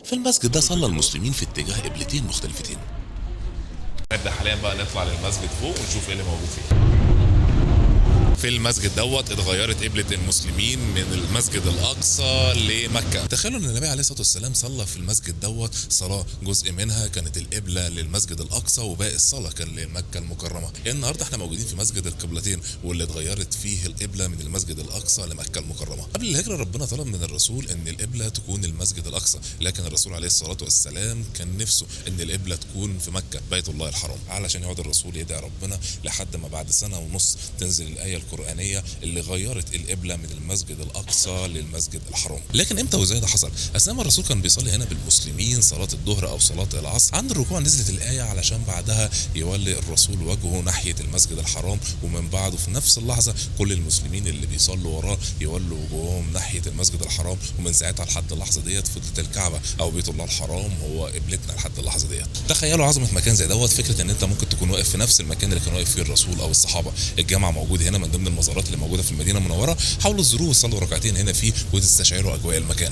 في المسجد ده صلى المسلمين في اتجاه قبلتين مختلفتين. نبدأ حاليا بقى نطلع للمسجد فوق ونشوف ايه اللي موجود فيه. في المسجد دوت اتغيرت قبلة المسلمين من المسجد الأقصى لمكة. تخيلوا ان النبي عليه الصلاة والسلام صلى في المسجد دوت صلاة جزء منها كانت القبلة للمسجد الأقصى وباقي الصلاة كان لمكة المكرمة. النهارده احنا موجودين في مسجد القبلتين واللي اتغيرت فيه القبلة من المسجد الأقصى لمكة المكرمة. قبل الهجرة ربنا طلب من الرسول ان القبلة تكون المسجد الأقصى، لكن الرسول عليه الصلاة والسلام كان نفسه ان القبلة تكون في مكة بيت الله الحرام، علشان يقعد الرسول يدعي ربنا لحد ما بعد سنة ونص تنزل الآية القرآنية اللي غيرت القبلة من المسجد الأقصى للمسجد الحرام. لكن امتى وازاي ده حصل؟ أثناء ما الرسول كان بيصلي هنا بالمسلمين صلاة الظهر أو صلاة العصر، عند الركوع نزلت الآية علشان بعدها يولي الرسول وجهه ناحية المسجد الحرام، ومن بعده في نفس اللحظة كل المسلمين اللي بيصلوا وراه يولوا وجوههم ناحية المسجد الحرام، ومن ساعتها لحد اللحظة ديت فضلت الكعبة أو بيت الله الحرام هو قبلتنا لحد اللحظة ديت. تخيلوا عظمة مكان زي دوت، فكرة إن أنت ممكن تكون واقف في نفس المكان اللي كان واقف فيه الرسول أو الصحابة. الجامع موجود هنا من ضمن المزارات اللي موجودة في المدينة المنورة، حاولوا تزوروه وتصلوا ركعتين هنا فيه وتستشعروا أجواء المكان.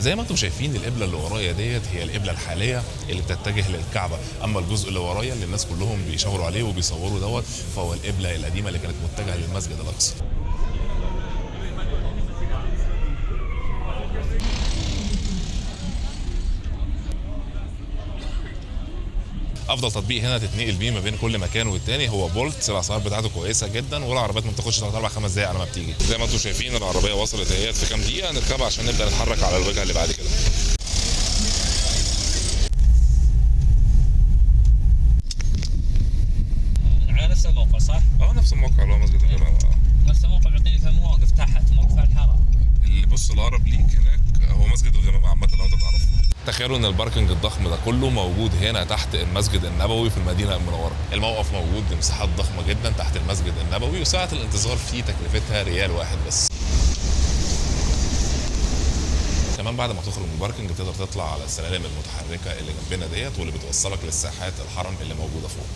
زي ما انتم شايفين القبلة اللي ورايا ديت هي القبلة الحالية اللي بتتجه للكعبة، اما الجزء اللي ورايا اللي الناس كلهم بيشاوروا عليه وبيصوروا دوت فهو القبلة القديمة اللي كانت متجهة للمسجد الأقصى. افضل تطبيق هنا تتنقل بيه ما بين كل مكان والتاني هو بولت، الاسعار بتاعته كويسه جدا والعربيات ما بتاخدش 3 4 5 دقايق على ما بتيجي. زي ما انتم شايفين العربيه وصلت اهيت في كام دقيقه، نركبها عشان نبدا نتحرك على الوجهه اللي بعد كده. على نفس الموقع صح؟ نفس الموقع اللي هو مسجد الجامع. نفس الموقع بيعطيني في مواقف تحت موقف الحاره. اللي بص الاقرب ليك هناك هو مسجد الجامع عامه لو انت تعرفه. تخيلوا ان الباركنج الضخم ده كله موجود هنا تحت المسجد النبوي في المدينه المنوره. الموقف موجود بمساحات ضخمه جدا تحت المسجد النبوي، وساعه الانتظار فيه تكلفتها ريال واحد بس. كمان بعد ما تخرج من الباركنج تقدر تطلع على السلالم المتحركه اللي جنبنا ديت واللي بتوصلك للساحات الحرم اللي موجوده فوق.